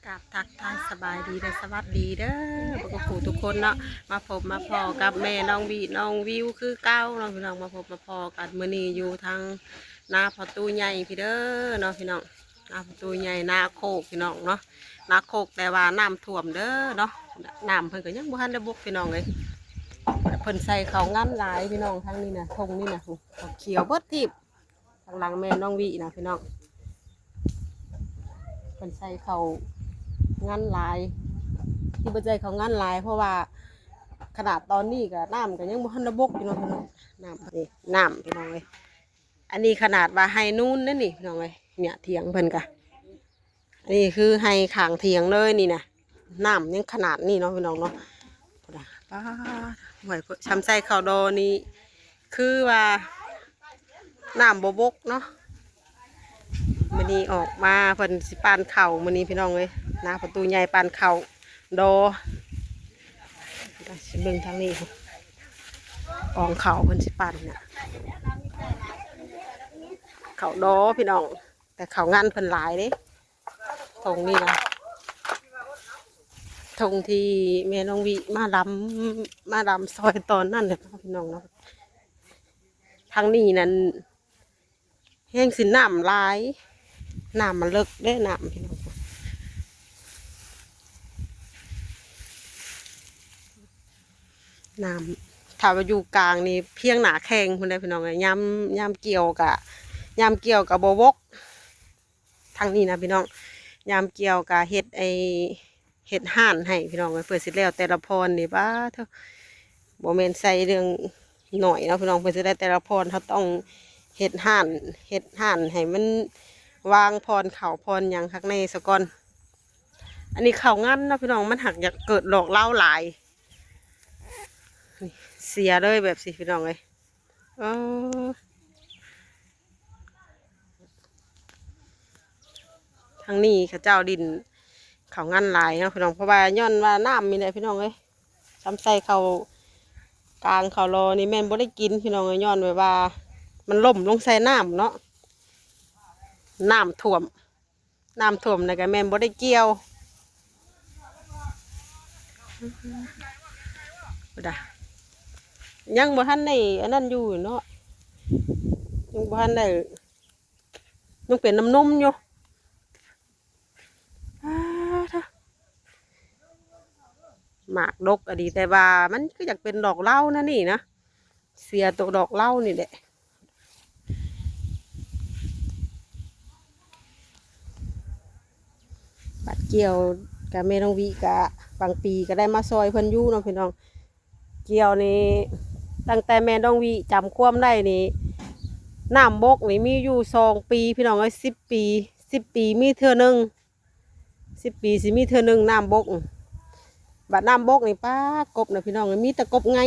กับทักทายสบายดีและสวัสดีเด้อพวกผู้ทุกคนเนาะมาพบมาพอกับแม่น้องบีน้องวิวคือเก้าน้องพี่น้องมาพบมาพอกันมื้อนี้อยู่ทางนาประตูใหญ่พี่เด้อเนาะพี่น้องนาประตูใหญ่นาโคกพี่น้องเนาะนาโคกแต่ว่าน้ำท่วมเด้อเนาะน้ำเพิ่นก็ยังบ่ทันได้บกพี่น้องเลยเพิ่นใส่เขางานหลายพี่น้องทางนี้นะทงนี่นะเขาเขียวเบิดทิพย์ทางหลังแม่น้องวินะพี่น้องเพิ่นใส่เขางานลายที่ปัจจัยเขางานลายเพราะว่าขนาดตอนนี้ก็น้ำก็ยังบ่ทันระบกพี่น้องพี่น้องน้ำนี่น้ำพี่น้องเลยอันนี้ขนาดว่าไฮนู่นนั่นนี่พี่น้องเลยเนี่ยเถียงเพิ่นกะอันนี้คือไฮขางเถียงเลยนี่นะน้ำยังขนาดนี้เนาะพี่น้องเนาะป้าหวยช้ำใจเขาโดนี่คือว่าน้ำบบกเนาะมันนี้ออกมาเพิ่นสิปานเข่ามันนี้พี่น้องเลยนะประตูใหญ่ปานเข่าโดสิเบิ่งทางนี้อองเข่าเพิ่นสิปานเนี่ยเข่าโดพี่น้องแต่เข่างานเพิ่นหลายเด้ตรงนี้นะตรงที่แม่น้องวิมาดำซอยตอนนั่นเลยพี่น้องเนาะทางนี้นั้นแห้งสิน้ำลายน้ำมันเลิกได้น้ำพี่น้องน้ำถ้าว่าอยู่กลางนี่เพียงหนาแข็งคุณได้พี่น้องเลยยำเกี่ยวกับโบวกทางนี้นะพี่น้องยำเกี่ยวกับเเห็ดห่านให้พี่น้องเลยเพื่อสิแล้วแต่ละพรนี่บ้าเถอะโบเมนใส่เรื่องหน่อยนะพี่น้องเพื่อสิได้แต่ละพรเขาต้องเห็ดห่านให้มันวางพรเข่าพรอย่างข้างในสะก่อนอันนี้เข่างั้นนะพี่น้องมันหักอยากเกิดหลอกเล่าหลายเสียเลยแบบสิพี่น้องเลยทางนี้ข้าเจ้าดินเขางั้นหลายนะพี่น้องเพราะว่าย้อนว่าน้ำมีอะไรพี่น้องเลยซ้ำใส่เขากลางเขารอนี่แม่นบ่ได้กินพี่น้องเลยย้อนไว้ว่ามันล่มลงใส่น้ำเนาะน้ำท่วมนะก็แม่นบ่ได้เกี่ยวยังบ่ทันได้อันนั้นอยู่เนาะยังบ่ทันได้ยังเป็นน้ำนมอยู่หมากดกอดีแต่ว่ามันก็อยากเป็นดอกเหล้านะนี่นะเสียตัวดอกเหล้านี่แหละบัดเกี่ยวกับเมนองวีกะบางปีก็ได้มาซอยเพิ่นอยู่เนาะพี่น้องเกี่ยวนี่ตั้งแต่แม่น้องวีจำความได้นี่น้ำบกนี่มีอยู่2 ปีพี่น้องเอ้ย10 ปีมีเทื่อนึง10 ปีสิมีเทื่อนึงน้ำบกบัดน้ำบกนี่ป้ากบนะพี่น้องมีแต่กบไง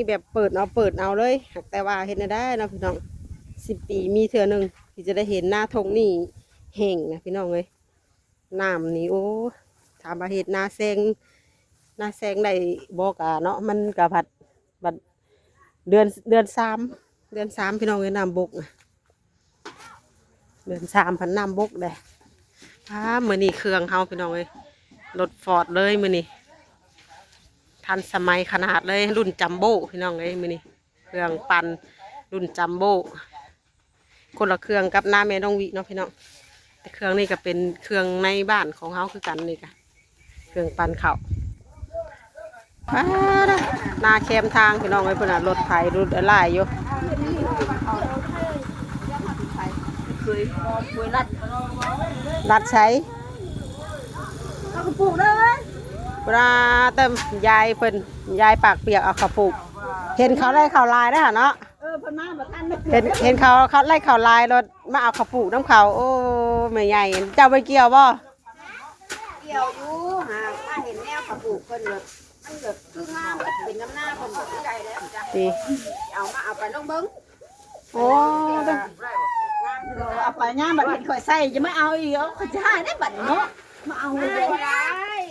แบบเปิดเอาเลยแต่ว่าเห็นได้นะพี่น้อง10 ปีมีเทื่อนึงที่จะได้เห็นหน้าทงนี่แห้งนะพี่น้องเลยน้ำนี่โอ้ถามว่าเห็ดนาแซงได้บอกอะเนาะมันกับบัดเดือน 3พี่น้องเลยน้ำบกเดือน 3พันน้ำบกเลยมือนี่เครื่องเฮาพี่น้องเลยรถฟอร์ดเลยมือนี่ทันสมัยขนาดเลยรุ่นจัมโบ้พี่น้องเลยมือนี่เครื่องปั่นรุ่นจัมโบ้คนละเครื่องกับน้าแม่น้องวิเนาะพี่น้องแต่เครื่องนี้ก็เป็นเครื่องในบ้านของเขาคือกันนี่ค่ะเครื่องปั่นข้าวนาแคมทางพี่น้องไอ้พวกน่ะรถไถรถอะไรอยู่รัดใช้เอากระปุกเลยปลาเติมยายเพิ่นยายปากเปียกเอากระปุกเห็นเขาไล่ข่าวลายได้เนาะเห็นเขาไล่ข่าวลายรถมาเอากระปุกน้ำเขาโอ้ไม่ใหญ่เจ้าไปเกี่ยวบ่เกี่ยวอยู่หาถ้าเห็นแนวกระปุกเพิ่นแบบมันแบบคืองามแบบเป็นน้ำหน้าเพิ่นแบบใจแล้วจ้ะเอาไปลงเบิ้งโอ้เอาไปย่างบัดเห็นข่อยใส่จะไม่เอาอีกเขาจะให้ได้บัดเนาะมาเอาเลยบ่ได้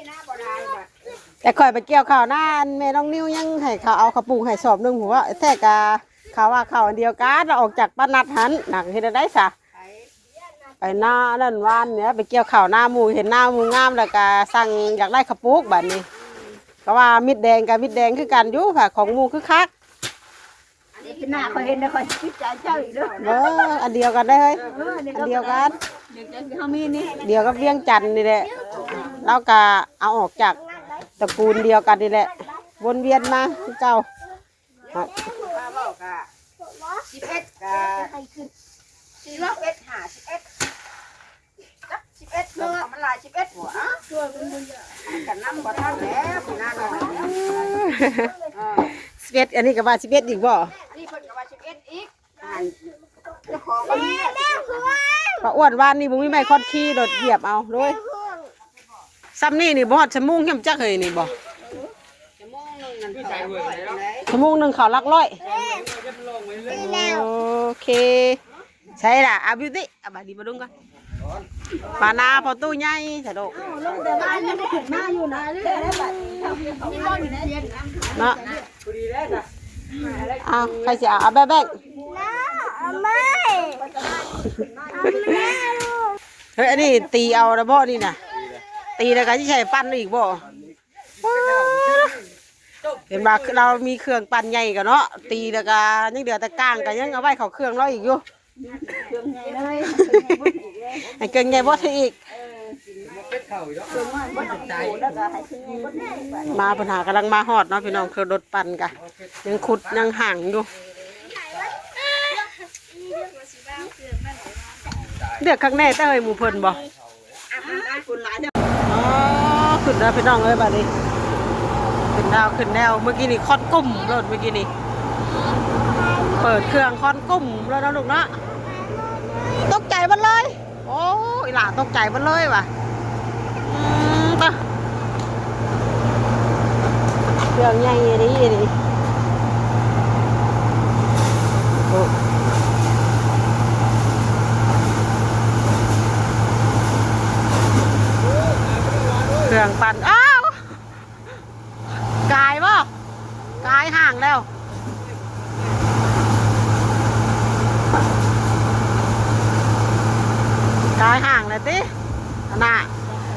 นะบ่ได้บัดแต่ข่อยไปเกี่ยวข้าวหน้าแม่น้องนิ้วยังให้เขาเอากระปุกให้สอบนึงหัวแท้กะเขาว่าเขาอันเดียวกันเราออกจากบ้านนัดหันหนักเฮ็ดได้ซะ ไปหน้านั่นวานเนี่ยไปเกี่ยวข้าวหน้าหมูเห็นหน้าหมูงามแล้วก็สั่งอยากได้ข้าวปุกแบบนี้ก็ว่ามิดแดงกับมิดแดงคือกันอยู่ค่ะของหมูคือคัก อันนี้หน้าเขาเห็นแล้วเขาคิดใจเจ้าอีกด้วย อันเดียวกันได้เลยอันเดียวกัน เดี๋ยวจะเขามีนี่ เดียวกับเวียงจันทน์นี่แหละแล้วก็เอาออกจากตระกูลเดียวกันนี่แหละวนเวียนมาคือเจ้า ป้าบอกกะ11กะ41 11เนาะมันหลาย11หัวกันน้ำบ่ทันแล้วพี่น้าน้อย11อันนี้ก็ว่า11อีกบ่ อันนี้เพิ่นก็ว่า11อีกเจ้าของมันเนี่ย ปลาอ้วนวานนี่บ่มีไม้คอดขี้โดดเหยียบเอาโดยซ้ำนี่นี่บ่ฮอดชั่วโมงยังจักเฮยนี่บ่ ชั่วโมงนึงนั่นเขาบ่อยเลย ชั่วโมงหนึงเขาหลักร้อยโอเคใช่ล่ะอาบิวตี้บาดดีมาดุงกันปานาพอตู้ใหญ่สะดก แต่บ้านยังไม่ถึงมาอยู่นะนี่ได้บัดนี่บ่อยู่ในเรียน เนาะเอาใครสิเอาแบ๊กเฮ้ยอันนี้ตีเอาละบ่นี่น่ะตีแล้วก็สิใช้ปั้นอีกบ่เห็นบ่เรามีเครื่องปั้นใหญ่กันเนาะตีแล้วก็ยังเหลือแต่ก้างก็ยังเอาไว้เข้าเครื่องเราอีกอยู่ เครื่องใหญ่เลย ไอ้เกินไงบ่อีกมาปัญหากำลังมาฮอดเนาะพี่น้องคือรถปั่นกะยังขุดยังห่างอยู่เลือกข้างในแต่เฮ้ยหมู่เพิ่นบ่อ๋อขึ้นแล้วพี่น้องเอ้ยบัดนี้ขึ้นแล้วเมื่อกี้นี่คอนกุ้มรถเมื่อกี้นี่เปิดเครื่องคอนกุ้มแล้วนะลูกเนาะตกใจมันเลยโอ้ยหล่าตกใจมันเลยว่ะเครื่องใหญ่นี่เครื่องปั่นอ้าวกายป่ะกายห่างแล้วกายห่างเลยติน่ะ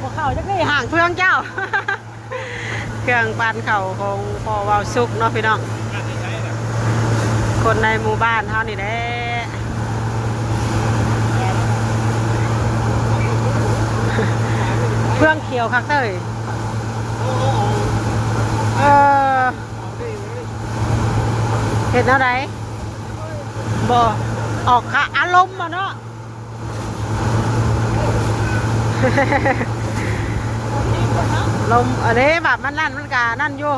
พวกเขาจะได้ห่างเครื่องเจ้า เครื่องปั่นเข่าของพอวาวซุกเนาะพี่น้องคนในหมู่บ้านเท่านี้แหละเครื่องเขียวคักเต้ยเห็นอะไรบ่ออกค่ะอารมณ์มาเนาะ ลมอันนี้แบบมันนั่นมันกานั่นอยู่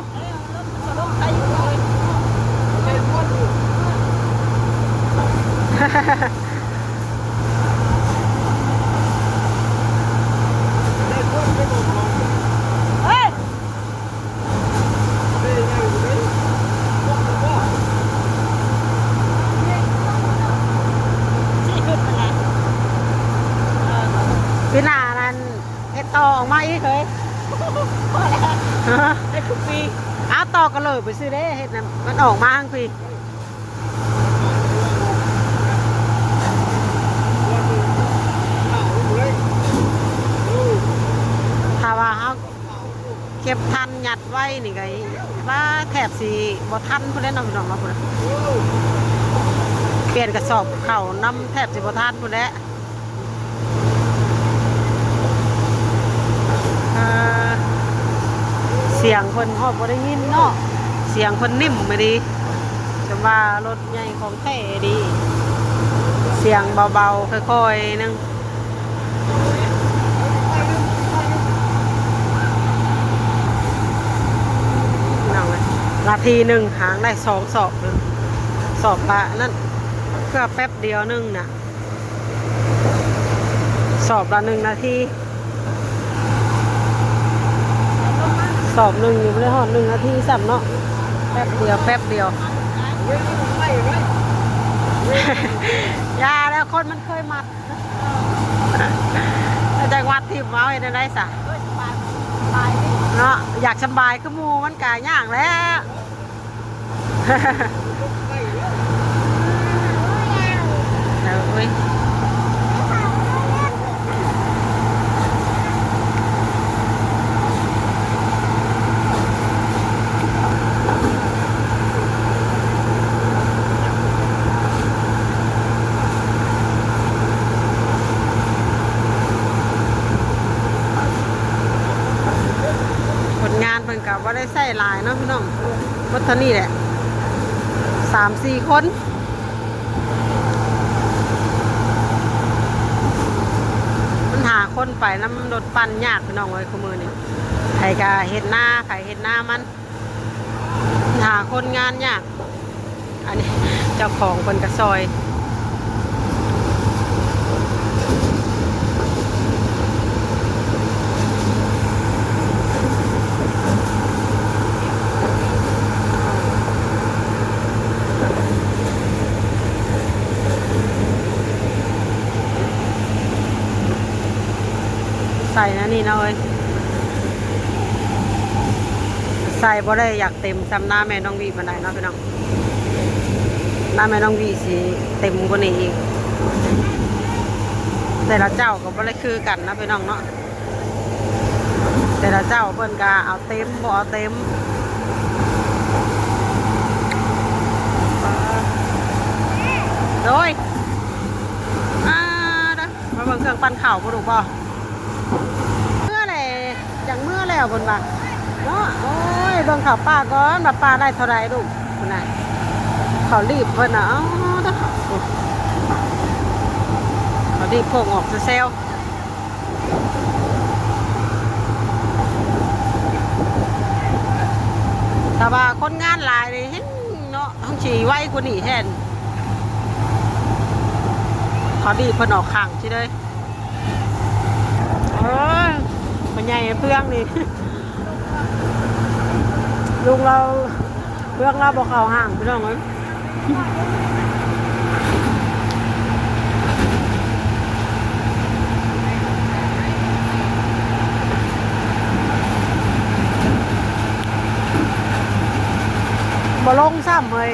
พี่นานั่นเฮ็ดต่อออกมาอีกเคยได้ทุกปีอ้าวต่อกันเลยไปซื้อได้เฮ็ดนะมันออกมาทั้งปีถ้าว่าเขาเก็บทันหยัดไว้นี่ไงว่าแถบสีบ่ทันพุ่นได้น้องน้องมาพุ่นเปลี่ยนกระสอบเข่าน้ำแถบสีบ่ทันพุ่นได้เสียงคนหอบบ่ได้ยินเนาะเสียงคนนิ่มไม่ดีจะว่ารถใหญ่ของแท้ดีเสียงเบาๆค่อยๆนึงนาทีหนึ่งหางได้2 สอบนึงสอบละนั่นเพื่อแป๊บเดียวนึงนะสอบละ1 นาทีสอบหนึ่งอยู่ไม่ได้หอด1 นาทีสับเนาะแป๊บเดียวยาแล้วคนมันเคยมัดจากวัดทิมเอาให้ได้สะเนาะอยากสบายคือมูมันกายย่างแล้ว ได้ใส่หลายเนาะพี่น้องรถเท่านี้แหละ3-4 คนมันหาคนไปน้ำรถปั่นยากพี่น้องไว้ขมือนี่ใครก็เห็ดหน้าใครเห็ดหน้ามันหาคนงานยากอันนี้เจ้าของคนกระซอยใส่นะนี่นะเอ้ยใส่บ่ได้อยากเต็มซ้ำหน้าแม่น้องวีมันได้เนาะพี่น้องหน้าแม่น้องวีสิเต็มกว่านี้อีกแต่ละเจ้าก็บ่ได้คือกันนะพี่น้องเนาะแต่ละเจ้าเพิ่นก็เอาเต็มบ่เอาเต็มโดยเด้อมาเบิ่งเครื่องปั้นข้าวบ่ถูกบ่เมื่อไรจังเมื่อแล้วบนบ่าเนาะโอ้ยเบิ่งข่าวป้าก่อนว่าป้าได้เท่าไรลูกคนไหนเขารีบเพิ่นน่ะเขารีบพวกออกเซลแต่ว่าคนงานหลายเลยเห็นเนาะทั้งฉี่ไว้กว่านี้แทนเขารีบเพิ่นออกข้างใช่เลยมันใหญ่เพื่องนี่ ลุงเราเพื่องเราบอกเขาห่างไปน้องไหมบ่ลงซ้ำเลย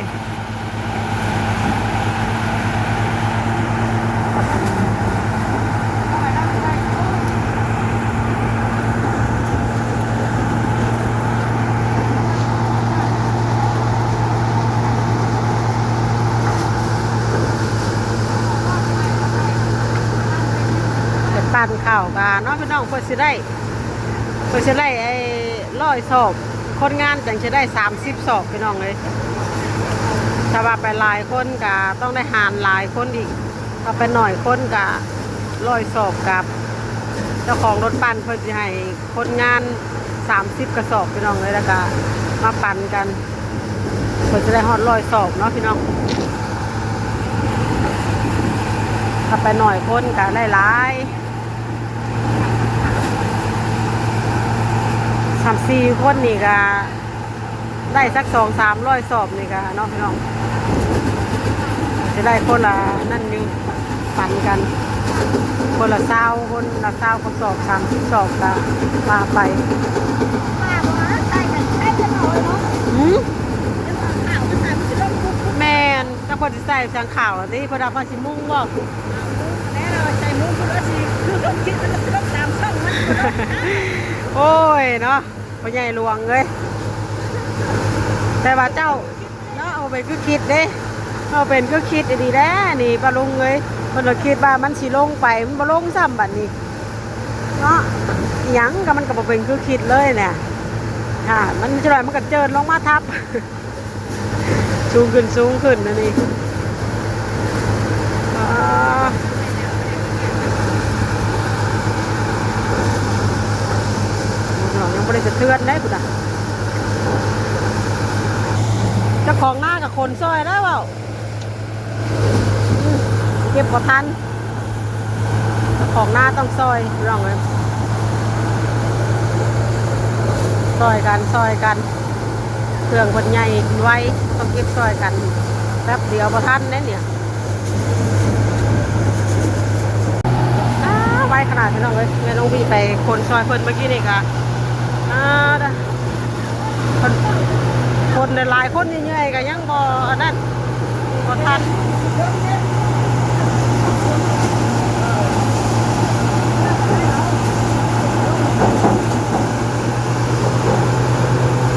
ปั่นข่าวกันเนาะพี่น้องเพื่อสิได้ไอ้100 ศพคนงานจังจะได้30 ศพพี่น้องเลยถ้าว่าไปหลายคนก็ต้องได้หารหลายคนอีกถ้าไปหน่อยคนก็100 ศพกับเจ้าของรถปั่นเพื่อจะให้คนงาน30 กระสอบพี่น้องเลยแล้วก็มาปั่นกันเพื่อจะได้ฮอด100 ศพเนาะพี่น้องถ้าไปหน่อยคนก็ได้หลาย3-4 คนนี่ก็ได้สัก200-300 ศพนี่ก็เนาะพี่น้องจะได้คนละนั่นอยู่ปั่นกันคนละ20 คนละ20 กระสอบ30 ศพละมาไปแม่นจะพอจะใส่จังข่าวที่พอดาพอชิมุ่งบอกโอ้ยเนาะพ่อใหญ่หลวงเลยแต่ว่าเจ้าเนาะเอาไปคือคิดเด้เอาเป็นคือคิดดีแน่นี่ปลาลุงเลยมันเราคิดว่ามันสิลงไปมันบ่ลงซ้ำบัดนี้เนาะหยังก็มันก็บ่เป็นคือคิดเลยเนี่ยมันจะลอยมันก็เจินลงมาทับสูงขึ้นนะนี่ยังไม่ได้จะเตือนได้ปุ๊ดเจ้าของหน้ากับคนซอยได้เปล่าเก็บกว่าทันเจ้าของหน้าต้องซอยร้องเลยซอยกันเครื่องคนใหญ่ไว้ต้องเก็บซอยกันแป๊บเดียวกว่าทันได้เนี่ยไว้ขนาดนี้น้องเลยแม่น้องพี่ไปคนซอยเพิ่นเมื่อกี้นี่กะคนหลายคนเยอะๆก็ยังบ่นั่นบ่ทัน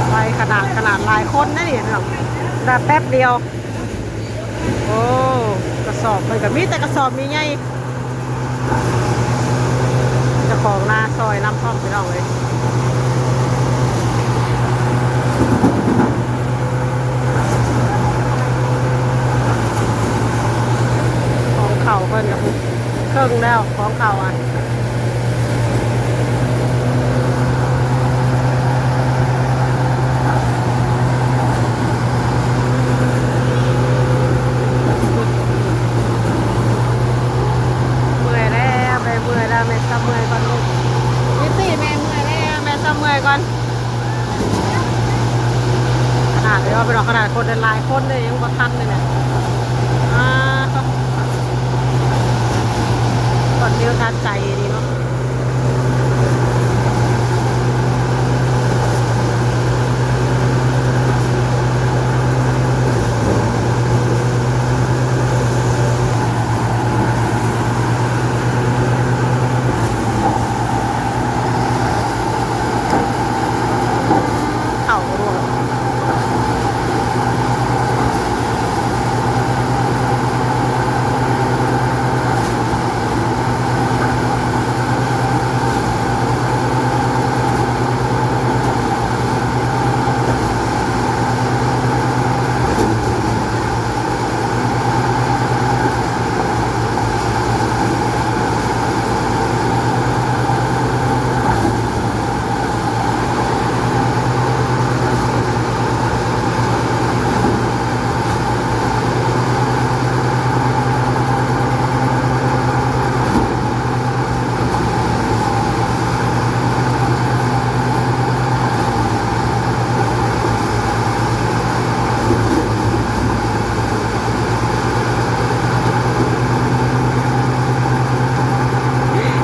ไปขนาดหลายคนนะนี่เนาะได้แป๊บเดียวโอ้กระสอบมันก็มีแต่กระสอบมีไงเจ้าของหน้าซอยน้ำท่อมไปน้องเลย แล้วของเขาอ่ะเมื่อยแล้วแม่เมื่อยแล้วแม่ซ้ำเมื่อยก่อนลูกนิตี้แม่เมื่อยแล้วแม่ซ้ำเมื่อยก่อนขนาดเดี๋ยวไปรอขนาดคนเดินหลายคนเลยยังบ่ทันเลยเนี่ยก่อนเดียวทันใจดีเนาะเข่าก็ร่วง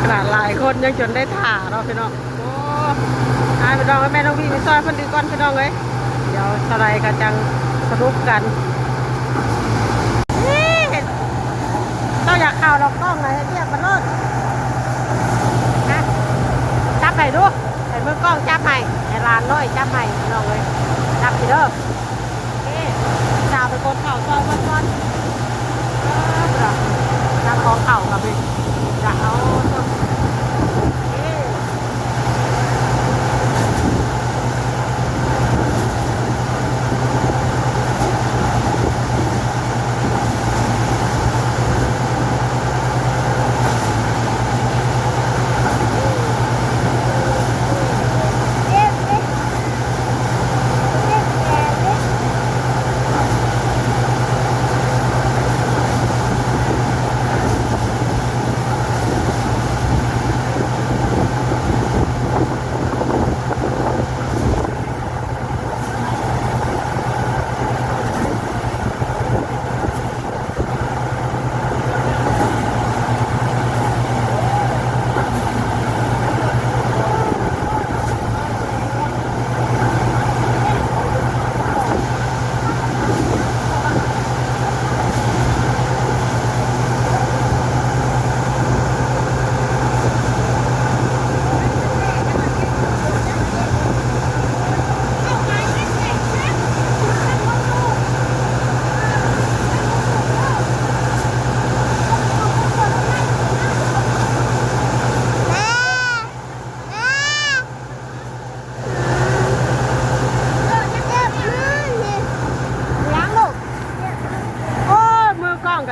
ขนาดหลายคนยังจนได้ถ่าเนาะพี่น้องโอ้พี่น้องแม่ต้องวิ่งไปซอยเพิ่นดีก่อนพี่น้องเอ้ยเดี๋ยวสไลด์กันจังสรุปกันต้องอยากข่าวเรากล้องไหนเรียกมันโลดนะจับไปดูไอ้มือกล้องจับใหม่ไอ้ลานน้อยจับใหม่พี่น้องเอ้ยจับสิเด้อนี่ชาวไปกดเข่าซอยก่อนจับของเข่ากับพี่จะเอา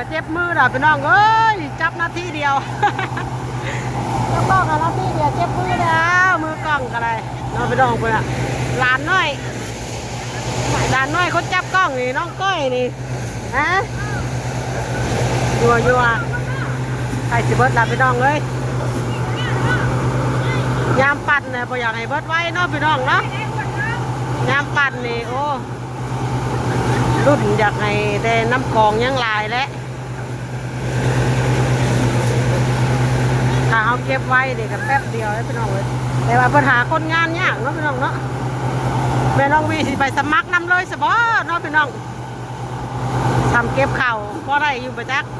ก็เจ็บมือด่ะพี่น้องเอ้ยจับนาทีเดียวจับกล้องกันนาทีเดียวเจ็บมือแล้วมือกล้องกันเลยน้องพี่น้องคนน่ะหลานน้อยเขาจับกล้องนี่น้องก้อยนี่ฮะยัวใครสิเบิร์ดล่ะพี่น้องเลยยามปั่นเนี่ยพออยากให้เบิร์ดไว้เนาะพี่น้องเนาะยามปั่นนี่โอ้รุ่นอยากให้แต่น้ำกองยังลายแล้วถ้าเอาเก็บไว้เด็กกับแป๊บเดียวแล้วพี่น้องเลยแต่ว่าปัญหาคนงานยากเนาะพี่น้องเนาะแม่น้องวีสิไปสมัครนำเลยสบอเนาะพี่น้องทำเก็บเข่าเพราะอะไรอยู่ประจักษ์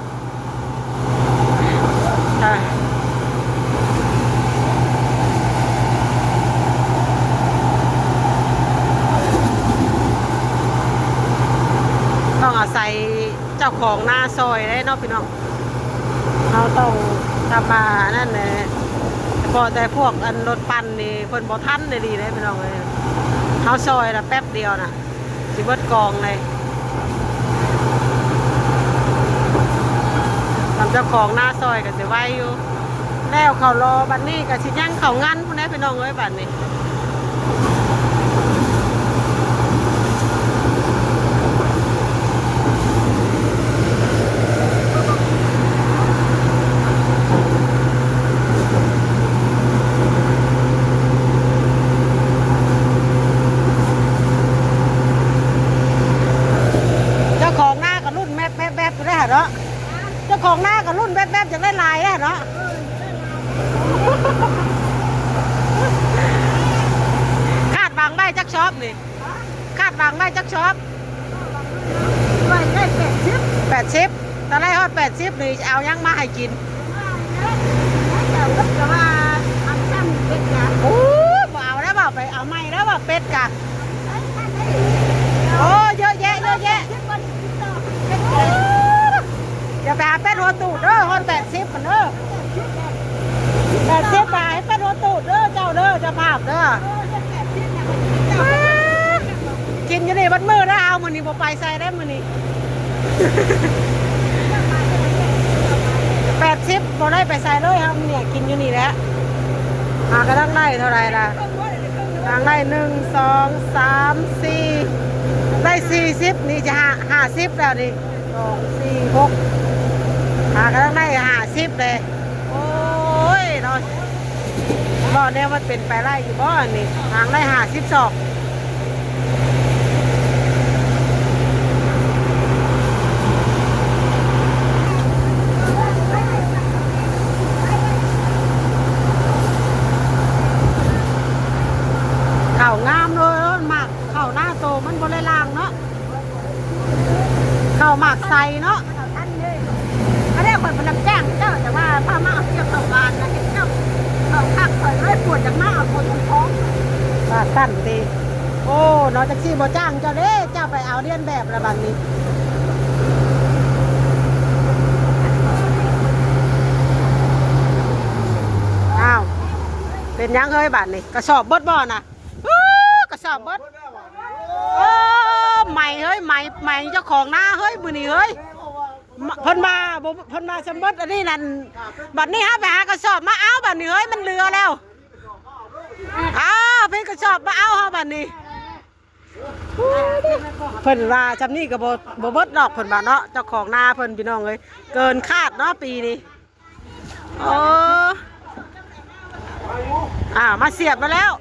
ต้องอาศัยเจ้าของหน้าซอยได้เนาะพี่น้องเราต้องทำมานั่นเลยพอแต่พวกอันรถปั่นนี่คนบ่ทันเลยดีเลยพี่น้องเลยเขาซอยละแป๊บเดียวน่ะสิเบิดกองเลย ทำเจ้าของหน้าซอยก็สิไว้อยู่แล้วเขารอบัดนี้ก็สิยังเขางั้นพุ่นได้พี่น้องเอ้ยบัดนี้เจ้าของหน้าก็รุ่นแมบได้เหรอเจ้าของหน้าก็รุ่นแมบจะได้ลายได้เหรอคาดวางไว้จักช็อปนี่คาดวางไว้จักช็อปไว้ได้80ตอนแรกฮอด80นี่เอายังมาให้กินโอ้บ่เอาแล้วบ่ไปเอาใหม่แล้วบ่เป็ดกะโอ้เยอะแยะอย่าไปหาเป็ดหัวตูดเด้อฮอน80มันเด้อ80บาทให้เป็ดหัวตูดเด้อเจ้าเด้อเจ้าภาพเด้อกินอยู่นี่บัดมื้อแล้วเอามื้อนี้บ่ไปใส่ได้มื้อนี้80บ่ได้ไปใส่เลยครับเนี่ยกินอยู่นี่แหละหากระทั่งได้เท่าไหร่ล่ะทางได้1 2 3 4ได้40นี่จะ50แล้วนี่2 4 6หากระทั่งได้50เลยโอ้ยเนาะบ่เนี่ยมันเป็นไปไล่อยู่บ่นี่ทางได้52เข่างามเลยหมักเข่าหน้าโตมันบริลางเนาะเข่าหมักใส่เนาะเขาได้คนเป็นรับจ้างเจ้าแต่ว่าพามาเอาเกี่ยวกับบ้านนะเจ้าเขาพักคอยเลยปวดจากมาเอาคนท้องว่าสั้นดีโอ้น้องแท็กซี่บ่จ้างเจ้าเด้เจ้าไปเอาเลียนแบบระบางนี้อ้าวเป็นยังเฮ้ยบ้านนี้กระสอบเบิดบ่อนะกระสอบเบิดโอ้ใหม่เฮ้ยใหม่เจ้าของหน้าเฮ้ยมือนี่เฮ้ยเพิ่นมาสมบัติอันนี้นั่นบัดนี้ฮะไปหากระสอบมาเอาบัดนี้เฮ้ยมันเรือแล้วอ้าวเพิ่นกระสอบมาเอาฮะบัดนี้เพิ่นว่าจำนี่กับบ่เบิดดอกเพิ่นว่าเนาะเจ้าของหน้าเพิ่นพี่น้องเอ้ยเกินคาดเนาะปีนี้โอ้มาเสียบมาแล้ว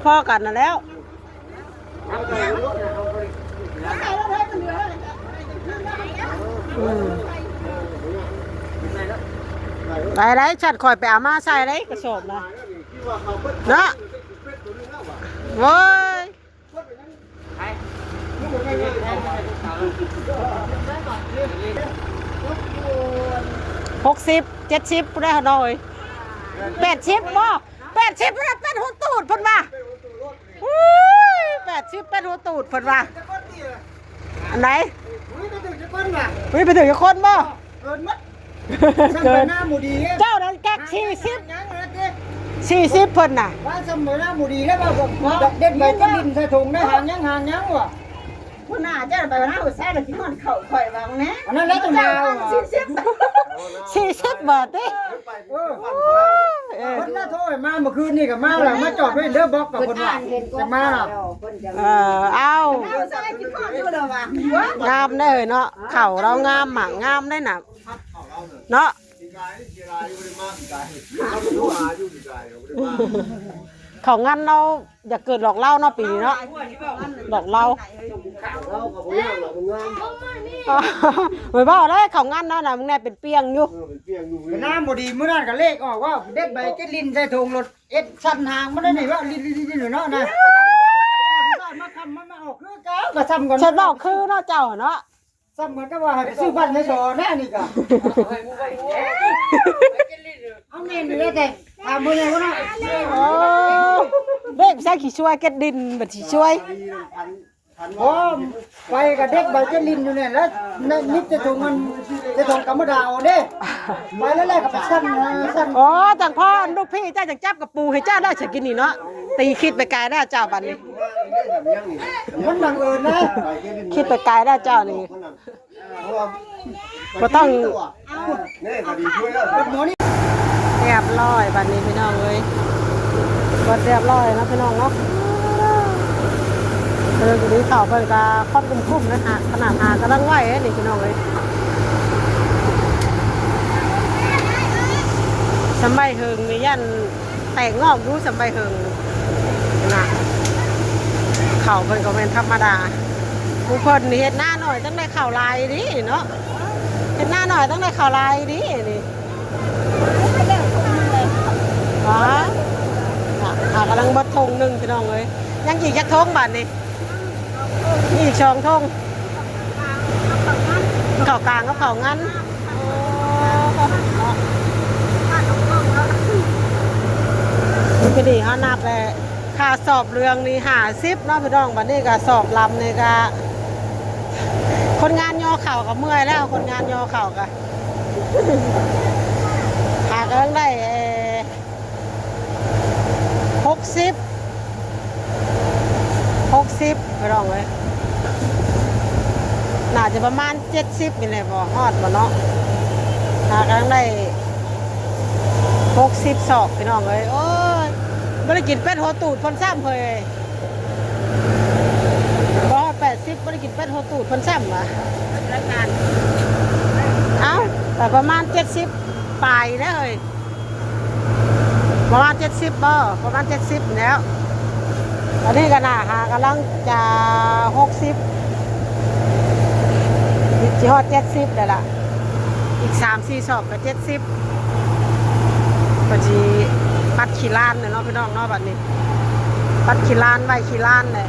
พ่อๆกันนะแล้วได้ฉันคอยไปเอามาใส่ได้กระสอบนะเนาะโว้ย60 70ได้หน่อย80บ่80เป็นหัวตูดเพิ่นว่า80เป็นหัวตูดเพิ่นว่าอันไหนไปถึงจะคนบ่เกินหน้าหมูดีเจ้านั้นแก๊ก40เพิ่นน่ะว่าสมัยหน้าหมูดีแล้วว่าเด็ดใบตะลินใส่ถุงได้หางยังว่ะคุณน่าเจ้าไปหน้าหัวแซ่แล้วที่นอนเข่าข่อยวังนะอันนั้นแล้วต้องยาว40บาทดิคนละโทษมาเมื่อคืนนี่กับมาหลังมาจอดไว้เด้อบอกกับคนว่าจะมาเอางามได้เลยเนาะเข่าเรางามหมากงามได้หนักเนาะเขางั้นเราอยากเกิดดอกเหล้าเนาะปีนี้เนาะดอกเหล้าไม่บอกเลยเขางั้นเนาะนะมึงแน่เป็นเปียงอยู่น้ำบดีเมื่อนั้นกับเลขออกว่าเด็ดใบเก็ดลินใส่ถุงรถเอ็ดชั้นหางมันได้ไหนว่าลินหรือเนาะนะมาทำมาออกคือก้าวมาทำก่อนฉันบอกคือเนาะเจ้าเนาะซ้ำเหมือนกับว่าให้ไปซื้อบ้านในซอแน่นี่กะเอาเงินเลยแต่ทำมือเลยว่าเนาะเด็กใช้ขี้ช่วยเก็ดดินแบบขี้ช่วยโอ้ไปกับเด็กใบเก็ดดินอยู่เนี่ยแล้วนิดจะถุงมันจะถุงกำมะดาวเด้ไปแล้วแรกกับไปสั้นอ๋อจังพ่อลูกพี่เจ้าจังจับกับปูให้เจ้าได้ฉันกินนี่เนาะตีคิดไปไกลได้เจ้าบันนี้ มันดังเอิญนะ คิดไปไกลได้เจ้านี่บ่ต้อง นี่ก็ดีช่วยแล้วหมอนี่ เรียบร้อยบัดนี้พี่น้องเอ้ยบ่เรียบร้อยนะพี่น้องเนาะเดินอยู่นี้เข้าเพิ่นก็ค่อนคุ้มๆนะฮะขนาดหากำลังไหวนี่พี่น้องเอ้ยสำใบเฮิงนี่ยันแตกงอกรู้สำใบเฮิงนะเข่าเพิ่นก็เป็นธรรมดาผู้คนนี่เฮ็ดหน้าหน่อยต้องได้เข่าลายดิเนาะเฮ็ดหน้าหน่อยต้องได้เข่าลายดินี่ว้ากำลังบดทงหนึ่งพี่น้องเอ้ยยังอีกจักทงบาทนี่นี่อีก2ทงเข่ากลางกับเข่างั้นนี่ก็ดีเขานับเลยค่าสอบเรืองนี่50เนาะพี่น้องบัดนี้ก็สอบลำนี่ก็คนงานย่อเข่ากับเมื่อยแล้วคนงานย่อเข่ากับหากำลังได้60พี่น้องเลยน่าจะประมาณ70นี่แหละบ่ฮอดบ่เนาะหากำลังได้60สอบพี่น้องเลยโอ้ยบ่ได้กินเป็ดหัวตูดเพิ่นซ้ำเพิ่นบ่ฮอด80บ่ได้กินเป็ดหัวตูดเพิ่นซ้ำว่ะรายการเอ้าแต่ประมาณ70ปลายแล้วเฮ้ยประมาณ70บ่ประมาณ70แล้วอันนี้ก็น่าหากำลังจะ60สิฮอด70แล้วล่ะอีก3-4สอบก็70ก็สิปัดขี้ล้านเนาะพี่น้องเนาะบัดนี้ปัดขี้ล้านไว้ขี้ล้านเลย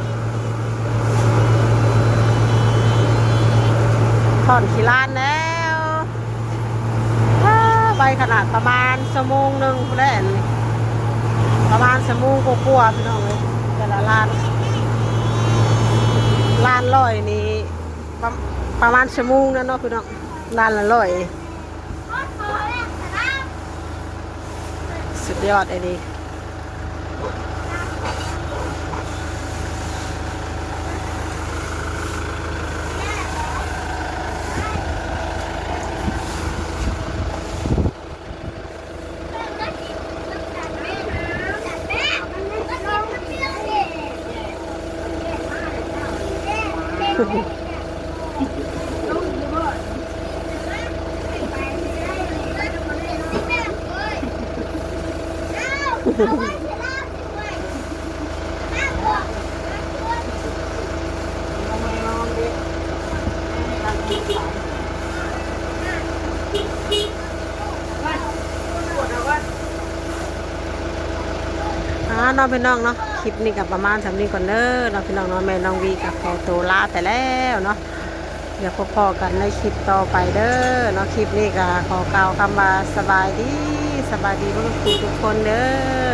ถอนขี้ล้านแล้วไปขนาดประมาณ1 ชั่วโมงแล้วประมาณ1 ชั่วโมงกว่าๆพี่น้องเลยแต่ละล้านร้อยนี่ประมาณ1 ชั่วโมงนะเนาะพี่น้องล้านละ100สุดยอดไอ้นี่น้องพี่น้องเนาะคลิปนี้กับประมาณสำนี้ก่อนเด้อน้องพี่น้องเนาะแม่น้องวีกับขอตัวลาไปแล้วเนาะเดี๋ยวพอๆกันในคลิปต่อไปเด้อเนาะคลิปนี้ก็ขอกล่าวคำว่าสบายดีทุกคนเด้อ